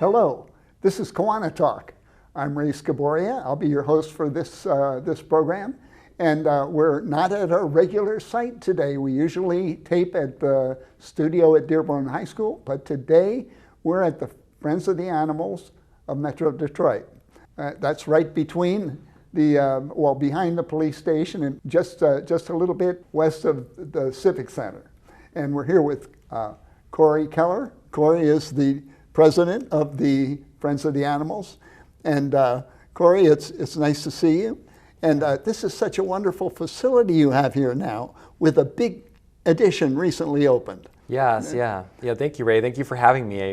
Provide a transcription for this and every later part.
Hello, this is KiwaniTalk. I'm Ray Scaboria. I'll be your host for this program. And we're not at our regular site today. We usually tape at the studio at Dearborn High School, but today we're at the Friends of the Animals of Metro Detroit. That's right between behind the police station and just a little bit west of the Civic Center. And we're here with Cory Keller. Cory is the president of the Friends of the Animals. And Cory, it's nice to see you. And this is such a wonderful facility you have here now with a big addition recently opened. Yes, yeah. Thank you, Ray. Thank you for having me.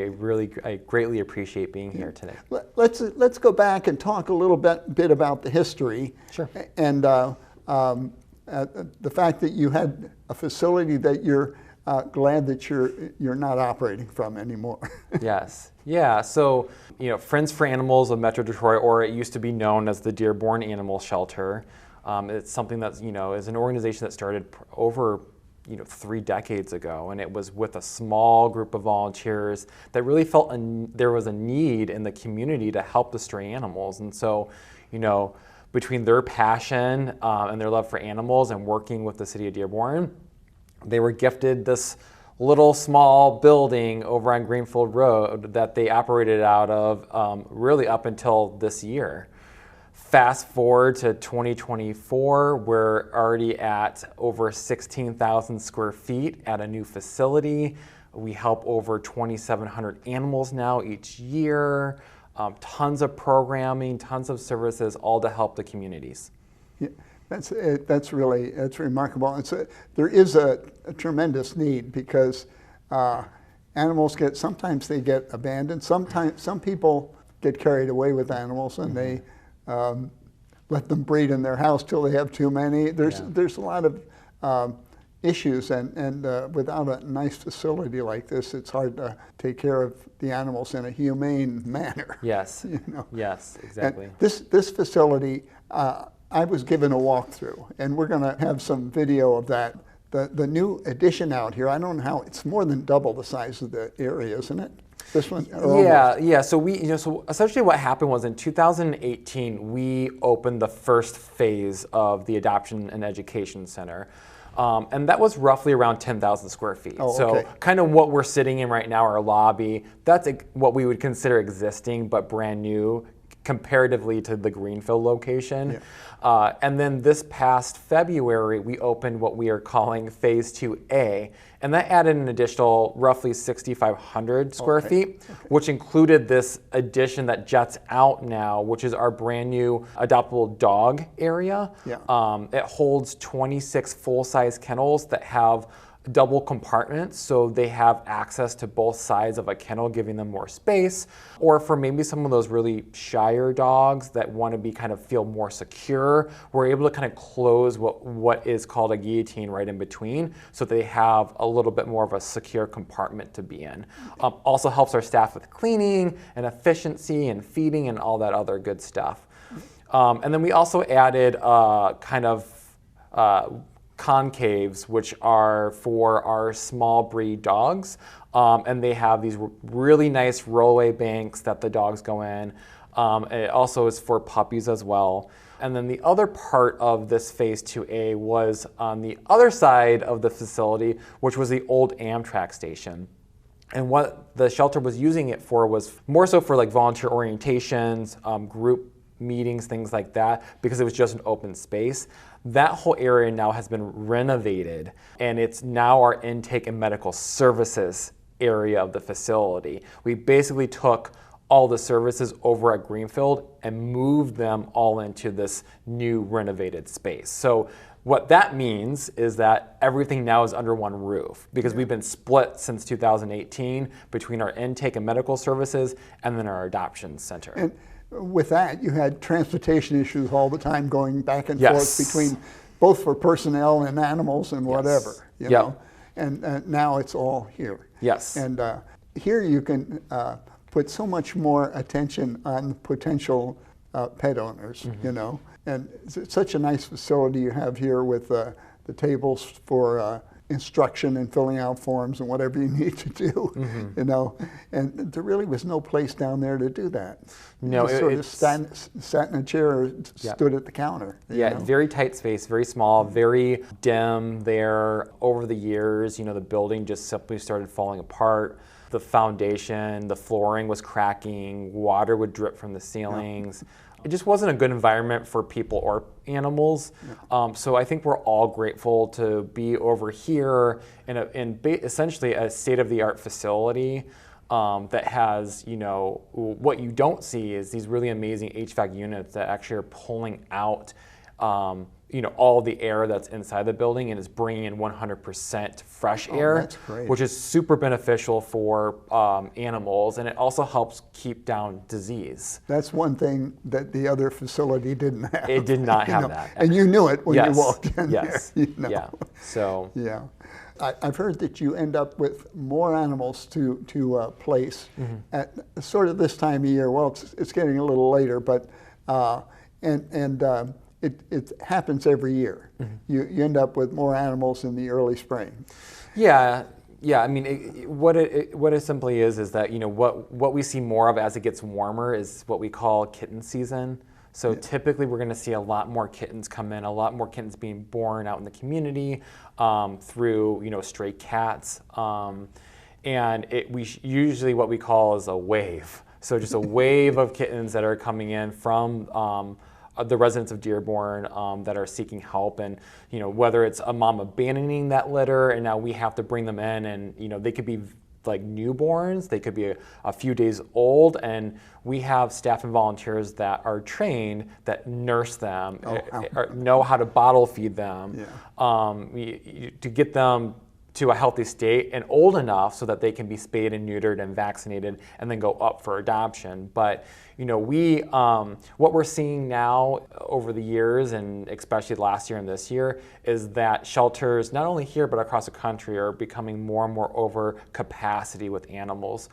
I greatly appreciate being here today. Let's go back and talk a little bit about the history. Sure. And the fact that you had a facility that you're glad that you're not operating from anymore. Yes. Yeah. So, Friends for Animals of Metro Detroit, or it used to be known as the Dearborn Animal Shelter. It's something that's, is an organization that started over 3 decades ago, and it was with a small group of volunteers that really felt there was a need in the community to help the stray animals. And so, between their passion and their love for animals and working with the city of Dearborn, they were gifted this little small building over on Greenfield Road that they operated out of really up until this year. Fast forward to 2024, we're already at over 16,000 square feet at a new facility. We help over 2,700 animals now each year. Tons of programming, tons of services, all to help the communities. Yeah. That's remarkable. There is a tremendous need because animals sometimes they get abandoned. Sometimes some people get carried away with animals and they let them breed in their house till they have too many. There's a lot of issues, and without a nice facility like this, it's hard to take care of the animals in a humane manner. Yes. Yes, exactly. And this facility. I was given a walkthrough, and we're going to have some video of that. The new addition out here, I don't know how, it's more than double the size of the area, isn't it? This one? Yeah. So so essentially what happened was in 2018, we opened the first phase of the Adoption and Education Center. And that was roughly around 10,000 square feet. Oh, okay. So kind of what we're sitting in right now, our lobby, that's what we would consider existing, but brand new comparatively to the Greenfield location. Yeah. And then this past February, we opened what we are calling Phase 2A, and that added an additional roughly 6,500 square feet, which included this addition that jets out now, which is our brand new adoptable dog area. Yeah. It holds 26 full-size kennels that have double compartments, so they have access to both sides of a kennel, giving them more space. Or for maybe some of those really shyer dogs that want to feel more secure, we're able to kind of close what is called a guillotine right in between, so they have a little bit more of a secure compartment to be in. Also helps our staff with cleaning and efficiency and feeding and all that other good stuff. And then we also added concaves, which are for our small breed dogs, and they have these really nice rollaway banks that the dogs go in. It also is for puppies as well. And then the other part of this Phase 2A was on the other side of the facility, which was the old Amtrak station. And what the shelter was using it for was more so for like volunteer orientations, group meetings, things like that, because it was just an open space. That whole area now has been renovated, and it's now our intake and medical services area of the facility. We basically took all the services over at Greenfield and moved them all into this new renovated space. So what that means is that everything now is under one roof, because we've been split since 2018 between our intake and medical services and then our adoption center. And with that, you had transportation issues all the time going back and forth between both for personnel and animals and whatever, you know? And now it's all here. Yes. And here you can put so much more attention on potential pet owners, you know? And it's such a nice facility you have here with the tables for instruction and filling out forms and whatever you need to do, you know. And there really was no place down there to do that. No, you sort of sat in a chair or stood at the counter. Yeah, very tight space, very small, very dim there. Over the years, you know, the building just simply started falling apart. The foundation, the flooring was cracking, water would drip from the ceilings. It just wasn't a good environment for people or animals. So I think we're all grateful to be over here in essentially a state-of-the-art facility that has, you know, what you don't see is these really amazing HVAC units that actually are pulling out you know, all the air that's inside the building and is bringing in 100% fresh air, that's great. which is super beneficial for animals, and it also helps keep down disease. That's one thing that the other facility didn't have. It did not have know, that. And you knew it when you walked in there. You know? Yeah. So. Yeah. I've heard that you end up with more animals to place at sort of this time of year. Well, it's getting a little later, but it happens every year. You end up with more animals in the early spring. Yeah. I mean, what it simply is that, you know, what we see more of as it gets warmer is what we call kitten season. So typically we're going to see a lot more kittens come in, a lot more kittens being born out in the community through, you know, stray cats. And we usually what we call is a wave. So just a wave of kittens that are coming in from the residents of Dearborn that are seeking help, and you know, whether it's a mom abandoning that litter and now we have to bring them in, and you know, they could be like newborns, they could be a few days old, and we have staff and volunteers that are trained that nurse them, know how to bottle feed them, to get them to a healthy state and old enough so that they can be spayed and neutered and vaccinated and then go up for adoption. But you know, what we're seeing now over the years, and especially last year and this year, is that shelters, not only here but across the country, are becoming more and more over capacity with animals.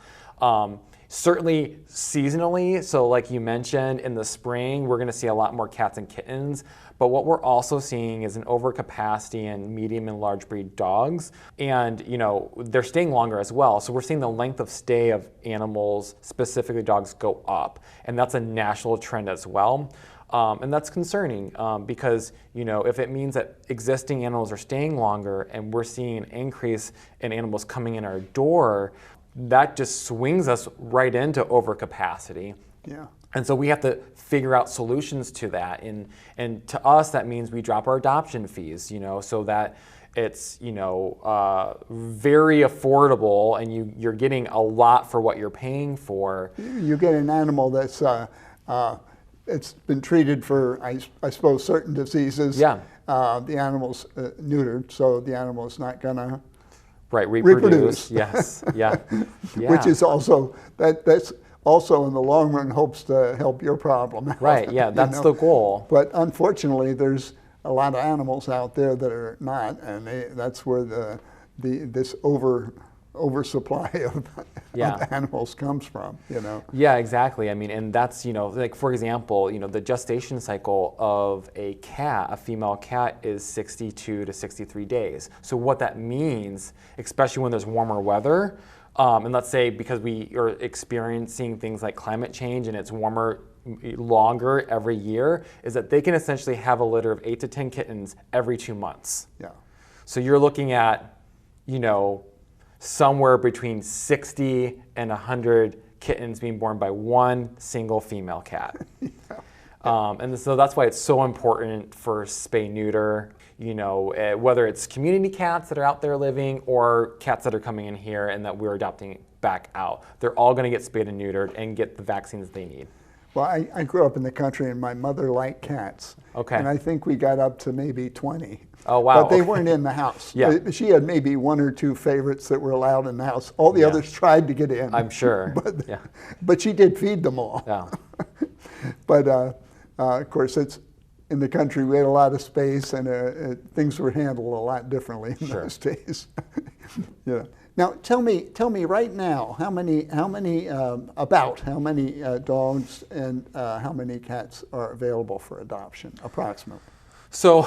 Certainly seasonally, so like you mentioned, in the spring, we're gonna see a lot more cats and kittens, but what we're also seeing is an overcapacity in medium and large breed dogs, and you know, they're staying longer as well. So we're seeing the length of stay of animals, specifically dogs, go up, and that's a national trend as well. And that's concerning because, you know, if it means that existing animals are staying longer and we're seeing an increase in animals coming in our door, that just swings us right into overcapacity. Yeah. And so we have to figure out solutions to that. And to us, that means we drop our adoption fees, you know, so that it's, you know, very affordable, and you're getting a lot for what you're paying for. You get an animal that's it's been treated for, I suppose, certain diseases. Yeah. The animal's neutered, so the animal's not gonna reproduce. Yes. Yeah. Which is also that's also in the long run hopes to help your problem out. Right. Yeah. That's the goal. But unfortunately, there's a lot of animals out there that are not, and that's where this oversupply of animals comes from, you know. Yeah, exactly. I mean, and that's, you know, like for example, you know, the gestation cycle of a cat, a female cat, is 62 to 63 days. So what that means, especially when there's warmer weather, and let's say because we are experiencing things like climate change and it's warmer longer every year, is that they can essentially have a litter of 8 to 10 kittens every 2 months. Yeah. So you're looking at, you know, somewhere between 60 and 100 kittens being born by one single female cat. And so that's why it's so important for spay neuter, you know, whether it's community cats that are out there living or cats that are coming in here and that we're adopting back out. They're all going to get spayed and neutered and get the vaccines they need. Well, I grew up in the country and my mother liked cats. Okay. And I think we got up to maybe 20. Oh, wow. But they weren't in the house. Yeah. She had maybe 1 or 2 favorites that were allowed in the house. All the others tried to get in. I'm sure. But she did feed them all. Yeah. But of course, it's in the country. We had a lot of space, and things were handled a lot differently in those days. Yeah. Now, tell me right now, how many dogs and how many cats are available for adoption, approximately? So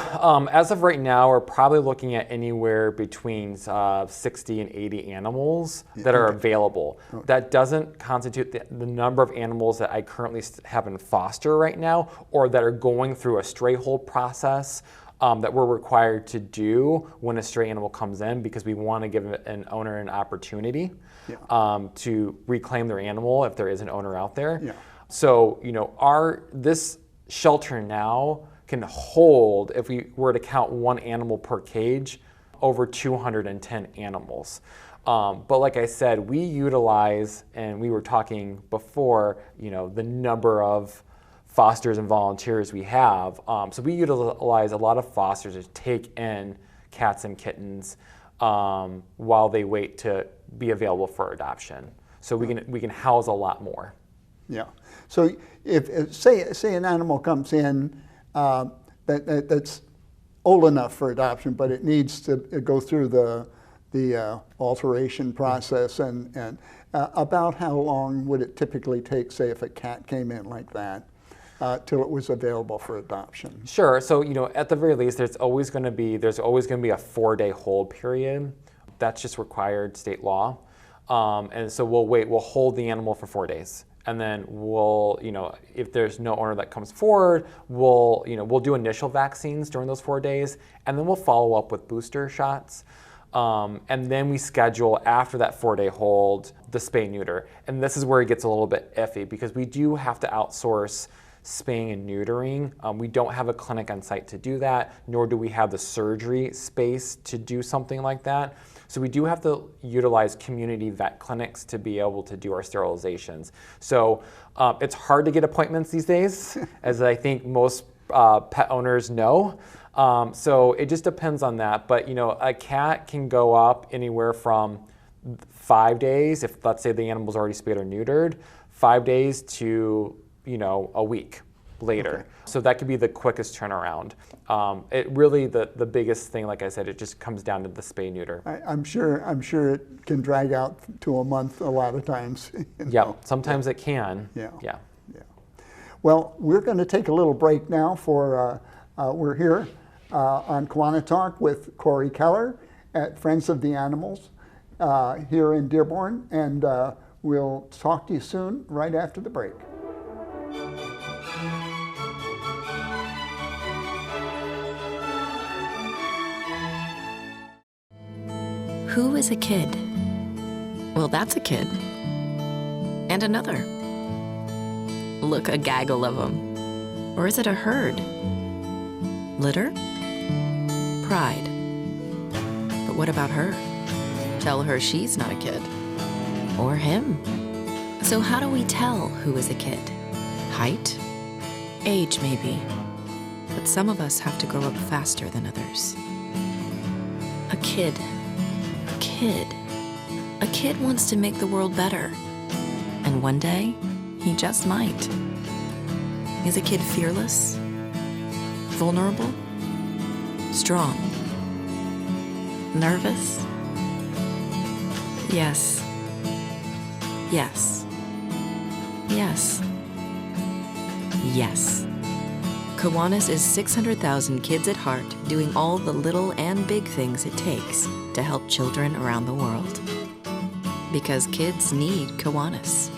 as of right now, we're probably looking at anywhere between 60 and 80 animals that are available. That doesn't constitute the number of animals that I currently have in foster right now, or that are going through a stray hold process that we're required to do when a stray animal comes in, because we want to give an owner an opportunity to reclaim their animal if there is an owner out there. Yeah. So, this shelter now can hold, if we were to count one animal per cage, over 210 animals. But like I said, we utilize, and we were talking before, the number of fosters and volunteers we have. So we utilize a lot of fosters to take in cats and kittens while they wait to be available for adoption. So we can house a lot more. Yeah. So if say an animal comes in that's old enough for adoption, but it needs to go through the alteration process, and about how long would it typically take, say, if a cat came in like that, till it was available for adoption? Sure. So at the very least, there's always going to be a 4-day hold period. That's just required state law, and so we'll hold the animal for 4 days. And then we'll, if there's no owner that comes forward, we'll do initial vaccines during those 4 days, and then we'll follow up with booster shots. And then we schedule, after that 4-day hold, the spay neuter. And this is where it gets a little bit iffy, because we do have to outsource spaying and neutering. We don't have a clinic on site to do that, nor do we have the surgery space to do something like that. So we do have to utilize community vet clinics to be able to do our sterilizations. So it's hard to get appointments these days, as I think most pet owners know. So it just depends on that. But a cat can go up anywhere from 5 days, if let's say the animal's already spayed or neutered, 5 days to a week later. Okay. So that could be the quickest turnaround. It really, the biggest thing, like I said, it just comes down to the spay neuter. I'm sure it can drag out to a month a lot of times. Yeah, sometimes it can. Yeah. Well, we're going to take a little break now we're here on KiwaniTalk with Cory Keller at Friends of the Animals here in Dearborn, and we'll talk to you soon, right after the break. Who is a kid? Well, that's a kid. And another. Look, a gaggle of them. Or is it a herd? Litter? Pride. But what about her? Tell her she's not a kid. Or him. So how do we tell who is a kid? Height? Age, maybe. But some of us have to grow up faster than others. A kid. A kid wants to make the world better. And one day, he just might. Is a kid fearless? Vulnerable? Strong? Nervous? Yes. Yes. Yes. Yes. Kiwanis is 600,000 kids at heart, doing all the little and big things it takes to help children around the world. Because kids need Kiwanis.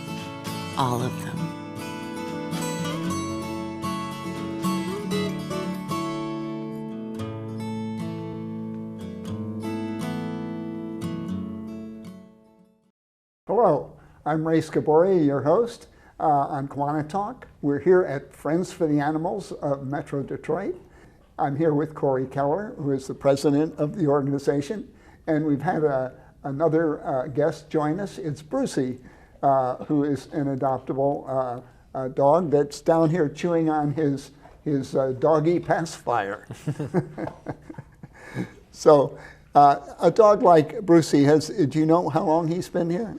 All of them. Hello, I'm Ray Scaboria, your host on KiwaniTalk. We're here at Friends for the Animals of Metro Detroit. I'm here with Cory Keller, who is the president of the organization, and we've had another guest join us. It's Brucey, who is an adoptable dog that's down here chewing on his doggy pacifier. So a dog like Brucey, do you know how long he's been here?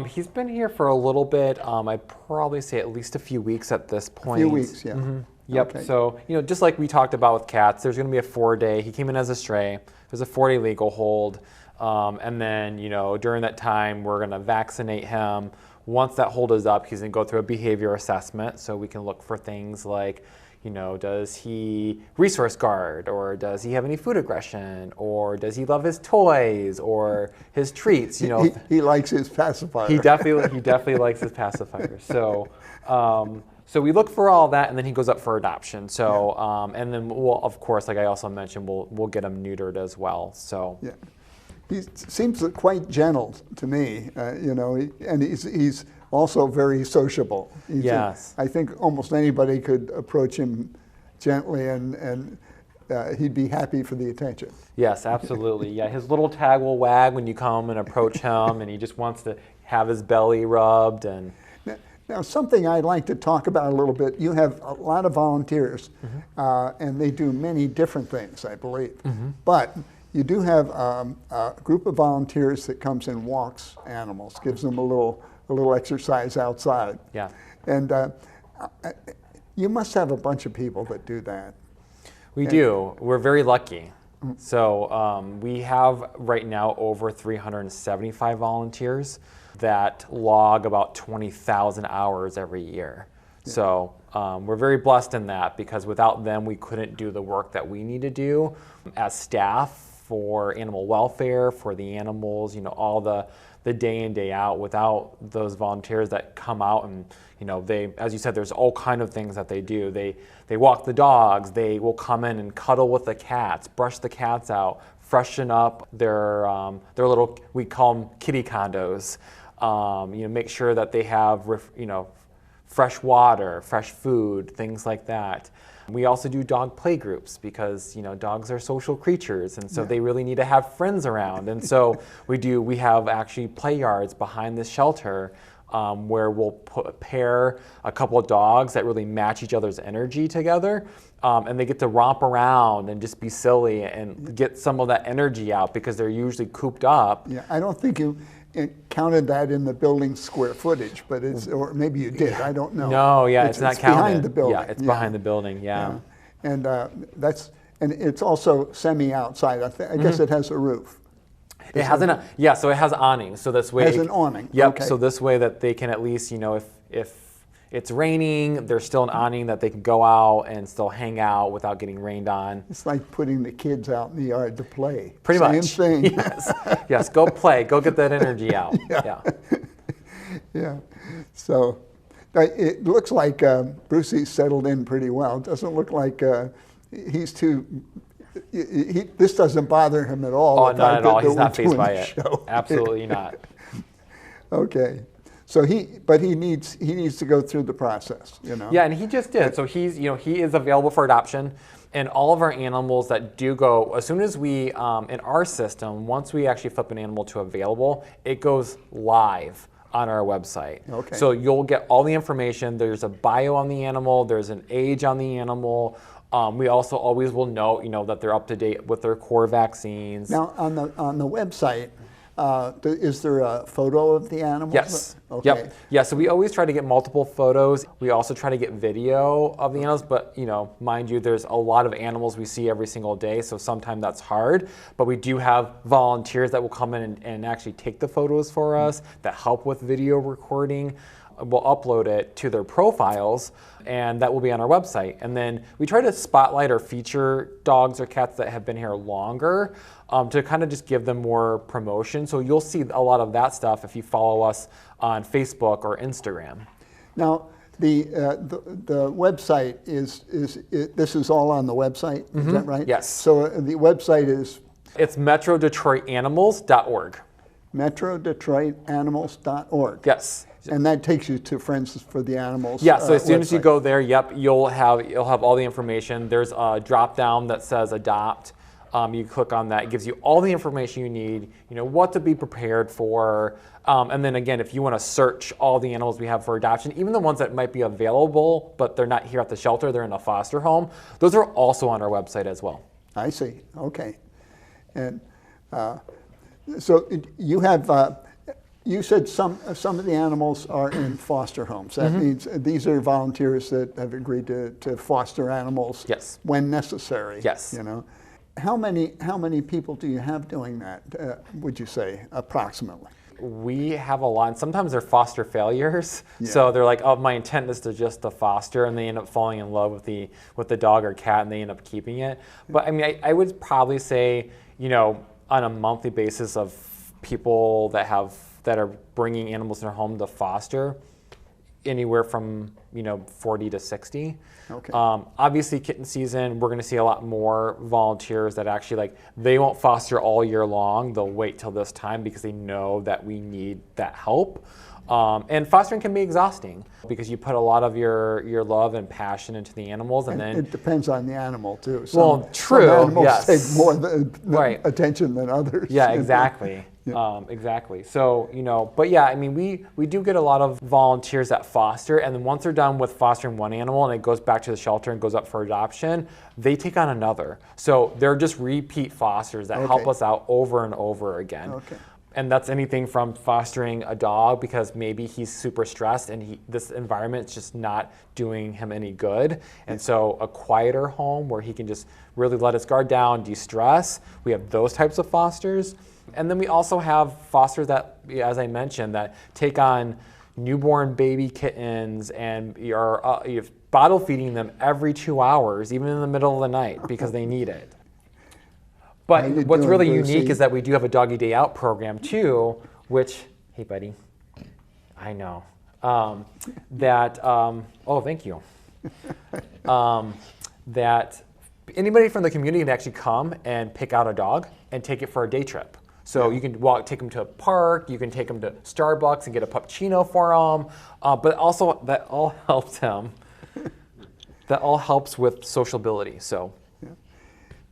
He's been here for a little bit. I'd probably say at least a few weeks at this point. A few weeks, yeah. Mm-hmm. Yep. Okay. So, just like we talked about with cats, there's going to be a 4-day. He came in as a stray. There's a 4-day legal hold. And then, during that time, we're going to vaccinate him. Once that hold is up, he's going to go through a behavior assessment. So we can look for things like, Does he resource guard, or does he have any food aggression, or does he love his toys or his treats? He likes his pacifier. He definitely likes his pacifier. So so we look for all that, and then he goes up for adoption. So and then we'll, of course, like I also mentioned, we'll get him neutered as well. So yeah, he seems quite gentle to me. And he's also very sociable. Yes. I think almost anybody could approach him gently, and he'd be happy for the attention. Yes, absolutely. Yeah, his little tag will wag when you come and approach him, and he just wants to have his belly rubbed. And now, something I'd like to talk about a little bit. You have a lot of volunteers, and they do many different things, I believe. But you do have a group of volunteers that comes and walks animals, gives them a little exercise outside. Yeah. And you must have a bunch of people that do that. We do. We're very lucky. So we have right now over 375 volunteers that log about 20,000 hours every year. Yeah. So we're very blessed in that, because without them we couldn't do the work that we need to do as staff for animal welfare, for the animals, all the day in, day out. Without those volunteers that come out and, they, as you said, there's all kind of things that they do. They walk the dogs, they will come in and cuddle with the cats, brush the cats out, freshen up their little, we call them kitty condos. Make sure that they have, fresh water, fresh food, things like that. We also do dog play groups, because dogs are social creatures, and so they really need to have friends around. And so we have actually play yards behind the shelter, where we'll pair a couple of dogs that really match each other's energy together, and they get to romp around and just be silly and get some of that energy out, because they're usually cooped up. Yeah, I don't think you counted that in the building's square footage, but or maybe you did. I don't know. No, yeah, it's not counted. Behind the building. Yeah, it's behind the building. Yeah. And and it's also semi-outside. I guess it has a roof. It has so it has awning. So this way it has an awning. Yep. Okay. So this way that they can at least, if it's raining, there's still an awning that they can go out and still hang out without getting rained on. It's like putting the kids out in the yard to play. Pretty much. Same thing. Yes. Go play. Go get that energy out. Yeah. So it looks like Brucey's settled in pretty well. It doesn't look like he's too. This doesn't bother him at all. Oh, not at all. He's not fazed by it. Show. Absolutely not. Okay. So he needs to go through the process, Yeah, and he just did. So he is available for adoption, and all of our animals that do go, as soon as we in our system, once we actually flip an animal to available, it goes live on our website. Okay. So you'll get all the information. There's a bio on the animal. There's an age on the animal. We also always will note, that they're up to date with their core vaccines. Now on the website. Is there a photo of the animals? Yes. Okay. Yep. Yeah, so we always try to get multiple photos. We also try to get video of the animals, but mind you, there's a lot of animals we see every single day, so sometimes that's hard. But we do have volunteers that will come in and actually take the photos for us, that help with video recording. We'll upload it to their profiles, and that will be on our website. And then we try to spotlight or feature dogs or cats that have been here longer, to kind of just give them more promotion. So you'll see a lot of that stuff if you follow us on Facebook or Instagram. Now, the website this is all on the website, is that right? Yes. So the website is? It's metrodetroitanimals.org. metrodetroitanimals.org. Yes. And that takes you to Friends for the Animals. Yeah, so as soon as you website. go there, you'll have all the information. There's a drop down that says adopt. You click on that. It gives you all the information you need, what to be prepared for. And then again, if you want to search all the animals we have for adoption, even the ones that might be available, but they're not here at the shelter, they're in a foster home, those are also on our website as well. I see. Okay. And so you have, you said some of the animals are in foster homes. That means these are volunteers that have agreed to foster animals when necessary. Yes. How many people do you have doing that, would you say, approximately? We have a lot, and sometimes they're foster failures. Yeah. So they're like, oh, my intent is to just to foster, and they end up falling in love with the dog or cat, and they end up keeping it. But I mean, I would probably say, on a monthly basis of people that are bringing animals in their home to foster, anywhere from 40 to 60. Okay. Obviously, kitten season, we're going to see a lot more volunteers that actually they won't foster all year long. They'll wait till this time because they know that we need that help. And fostering can be exhausting because you put a lot of your love and passion into the animals, and then it depends on the animal too. Well, true. Some animals Yes. take more Right. attention than others. Yeah, exactly. Yeah. Exactly. So, but yeah, I mean, we do get a lot of volunteers that foster, and then once they're done with fostering one animal and it goes back to the shelter and goes up for adoption, they take on another. So they're just repeat fosters that help Okay. us out over and over again. Okay. And that's anything from fostering a dog because maybe he's super stressed and this environment is just not doing him any good. And so a quieter home where he can just really let his guard down, de-stress. We have those types of fosters. And then we also have fosters that, as I mentioned, that take on newborn baby kittens and you're bottle feeding them every 2 hours, even in the middle of the night because they need it. But what's really unique is that we do have a doggy day out program too, which, hey buddy, I know, oh, thank you, that anybody from the community can actually come and pick out a dog and take it for a day trip. So you can take them to a park, you can take them to Starbucks and get a puppuccino for them, but also that all helps him. That all helps with sociability. So,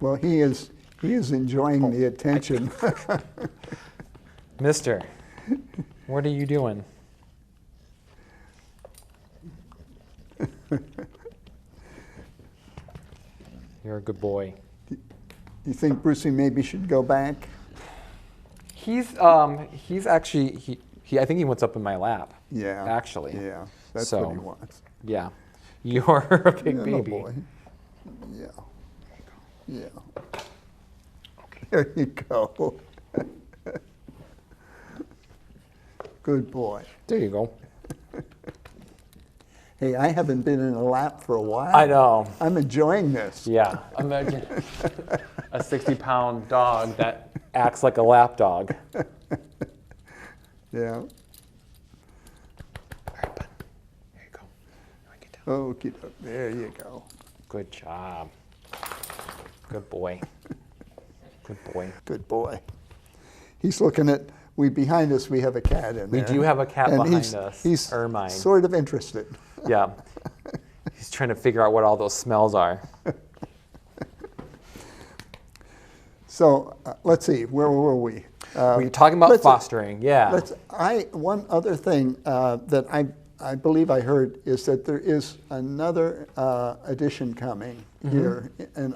Well, he is enjoying the attention. Mister, what are you doing? You're a good boy. You think Brucey maybe should go back? He's actually I think he wants up in my lap. Yeah. Actually. Yeah. That's So, what he wants. Yeah. You're a big Yeah, baby. boy. Yeah. Yeah. There you go. Good boy. There you go. Hey, I haven't been in a lap for a while. I know. I'm enjoying this. Yeah. Imagine a 60-pound dog that acts like a lap dog. Yeah. All right, bud. Here you go. Now get down. Okay, there you go. Good job. Good boy. Good boy. Good boy. He's looking at, behind us we have a cat in We there. do have a cat And behind us, He's Ermine. sort of interested. Yeah. He's trying to figure out what all those smells are. So let's see, where were we? We're talking about fostering, yeah. One other thing that I believe I heard is that there is another edition coming here, and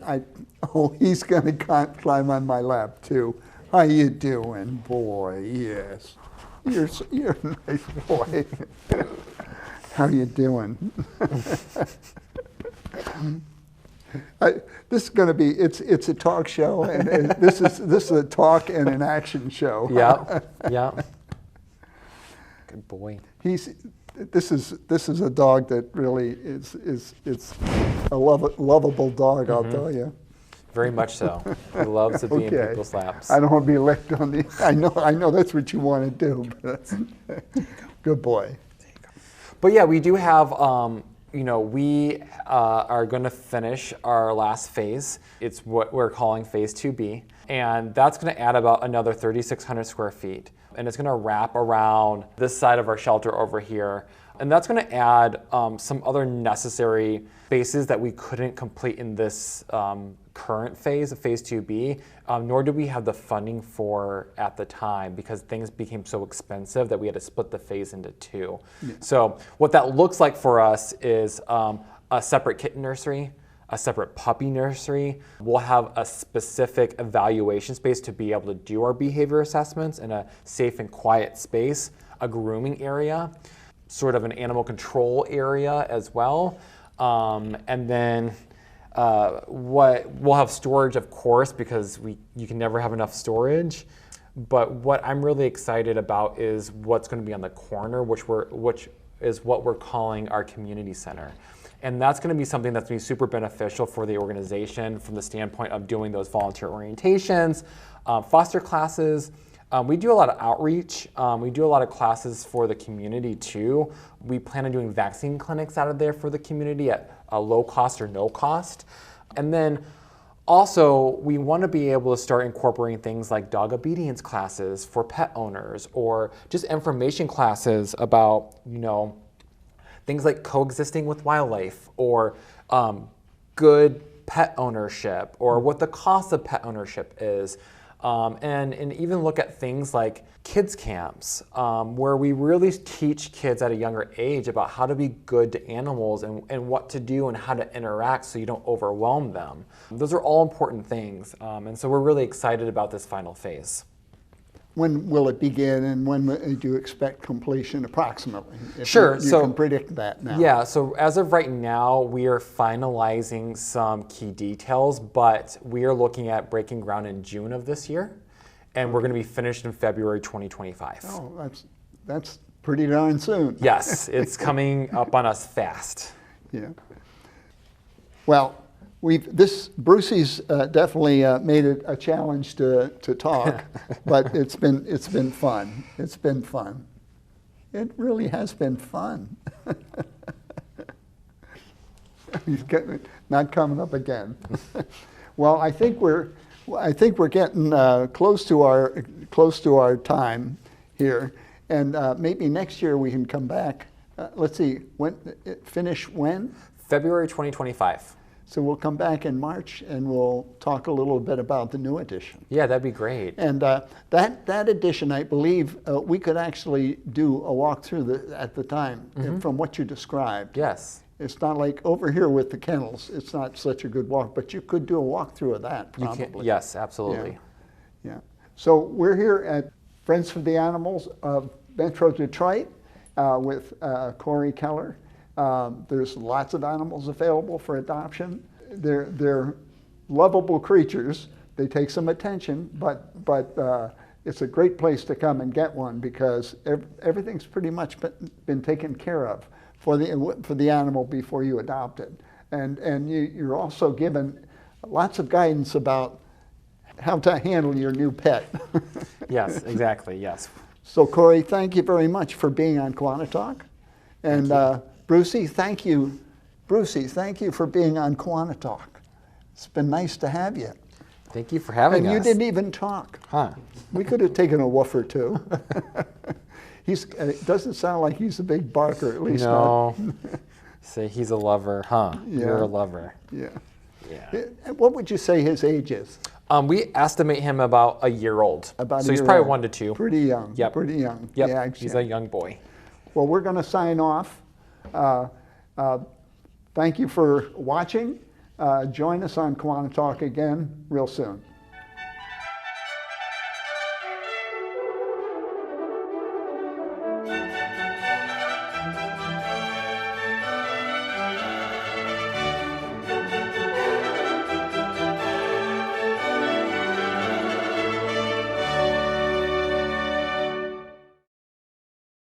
he's going to climb on my lap too. How you doing, boy? Yes, you're a nice boy. How you doing? This is going to be it's a talk show, and this is a talk and an action show. Yeah, yeah. Good boy. This is a dog that really is a lovable dog. I'll tell you. Very much so. He loves to be in Okay. people's laps. I don't want to be licked on the. I know that's what you want to do. But good boy. But yeah, we do have. We are going to finish our last phase. It's what we're calling phase 2B, and that's going to add about another 3,600 square feet, and it's going to wrap around this side of our shelter over here, and that's going to add some other necessary spaces that we couldn't complete in this current phase of phase 2B, nor did we have the funding for at the time because things became so expensive that we had to split the phase into two. Yeah. So what that looks like for us is a separate kitten nursery, a separate puppy nursery. We'll have a specific evaluation space to be able to do our behavior assessments in a safe and quiet space, a grooming area, sort of an animal control area as well, and then we'll have storage, of course, because you can never have enough storage. But what I'm really excited about is what's going to be on the corner, which is what we're calling our community center. And that's going to be something that's going to be super beneficial for the organization from the standpoint of doing those volunteer orientations, foster classes. We do a lot of outreach. We do a lot of classes for the community too. We plan on doing vaccine clinics out of there for the community at a low cost or no cost. And then also, we want to be able to start incorporating things like dog obedience classes for pet owners, or just information classes about, things like coexisting with wildlife, or good pet ownership, or what the cost of pet ownership is. And even look at things like kids camps, where we really teach kids at a younger age about how to be good to animals and what to do and how to interact so you don't overwhelm them. Those are all important things, and so we're really excited about this final phase. When will it begin, and when do you expect completion approximately? If Sure. You can predict that now. Yeah, so as of right now, we are finalizing some key details, but we are looking at breaking ground in June of this year, and we're going to be finished in February 2025. Oh, that's pretty darn soon. Yes, it's coming up on us fast. Yeah. Well, Brucey's definitely made it a challenge to talk, but it's been fun. It's been fun. It really has been fun. He's not coming up again. Well, I think we're getting close to our time here, and maybe next year we can come back. Let's see, finish when? February 2025. So we'll come back in March and we'll talk a little bit about the new edition. Yeah, that'd be great. And that edition, I believe, we could actually do a walkthrough at the time from what you described. Yes. It's not like over here with the kennels. It's not such a good walk, but you could do a walkthrough of that probably. Yes, absolutely. Yeah. So we're here at Friends for the Animals of Metro Detroit with Cory Keller. There's lots of animals available for adoption. They're lovable creatures. They take some attention, but it's a great place to come and get one because everything's pretty much been taken care of for the animal before you adopt it. And you're also given lots of guidance about how to handle your new pet. Yes, exactly, yes. So Cory, thank you very much for being on KiwaniTalk. And Brucey, thank you. Brucey, thank you for being on KiwaniTalk. It's been nice to have you. Thank you for having us. And you didn't even talk. Huh. We could have taken a woof or two. It doesn't sound like he's a big barker, at least. No. Say he's a lover, huh? Yeah. You're a lover. Yeah. Yeah. What would you say his age is? We estimate him about a year old. About so a he's year probably old. 1 to 2. Pretty young. Yep. Pretty young. Yep. Yeah, He's a young boy. Well, we're going to sign off. Thank you for watching. Join us on KiwaniTalk again real soon.